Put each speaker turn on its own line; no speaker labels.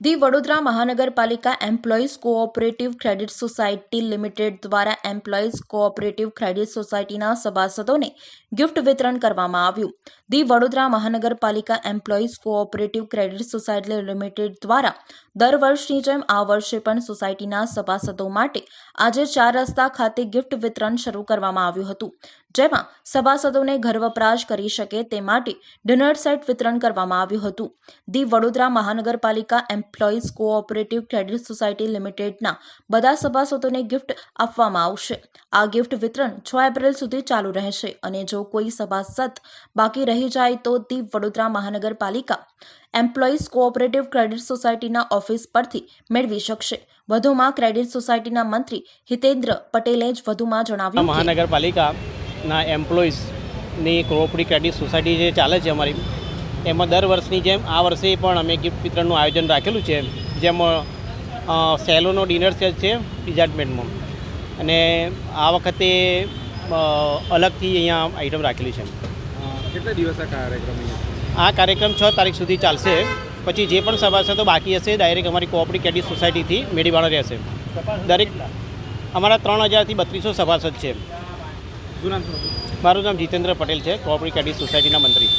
The Vadodara મહાનગરપાલિકા employees cooperative credit society limited દ્વારા employees cooperative credit સોસાયટીના સભાસદોને ગિફ્ટ વિતરણ કરવામાં આવ્યું। ધી વડોદરા મહાનગરપાલિકા employees cooperative credit society limited દ્વારા દર વર્ષની જેમ આ વર્ષે પણ સોસાયટીના સભાસદો માટે આજે 4 રસ્તા ખાતે ગિફ્ટ વિતરણ શરૂ કરવામાં આવ્યું હતું, જેમાં સભાસદોને ઘર વપરાશ કરી શકે તે માટે ડિનર સેટ વિતરણ કરવામાં આવ્યું હતું। ધી વડોદરા મહાનગરપાલિકા એમ્પ્લોઈઝ કોઓપરેટિવ ક્રેડિટ સોસાયટી લિમિટેડના બધા સભાસદોને ગિફ્ટ આપવામાં આવશે। આ ગિફ્ટ વિતરણ 6 એપ્રિલ સુધી ચાલુ રહેશે અને જો કોઈ સભાસદ બાકી રહી જાય તો ધી વડોદરા મહાનગરપાલિકા એમ્પ્લોઈઝ કોઓપરેટિવ ક્રેડિટ સોસાયટીના ઓફિસ પરથી મેળવી શકશે। વધુમાં ક્રેડિટ સોસાયટીના મંત્રી હિતેન્દ્ર પટેલે જ વધુમાં જણાવ્યું કે
મહાનગરપાલિકાના એમ્પ્લોઈઝની કોઓપરેટિવ ક્રેડિટ સોસાયટી જે ચાલે છે અમારી, એમાં દર વર્ષની જેમ આ વર્ષે પણ અમે ગિફ્ટ વિતરણનું આયોજન રાખેલું છે, જેમાં સેલોનો ડિનર સેટ છે ડિઝાર્ટમેન્ટમાં, અને આ વખતે અલગથી અહીંયા આઈટમ રાખેલી છે।
કેટલા દિવસ
આ કાર્યક્રમ 6 તારીખ સુધી ચાલશે। પછી જે પણ સભાસદો બાકી હશે ડાયરેક્ટ અમારી કોઓપરેટિવ ક્રેડિટ સોસાયટીથી મેળવવાના રહેશે। દરેક અમારા 3000થી 3200 સભાસદ છે।
શું નામ?
મારું નામ જીતેન્દ્ર પટેલ છે, કોઓપરેટિવ ક્રેડિટ સોસાયટીના મંત્રી।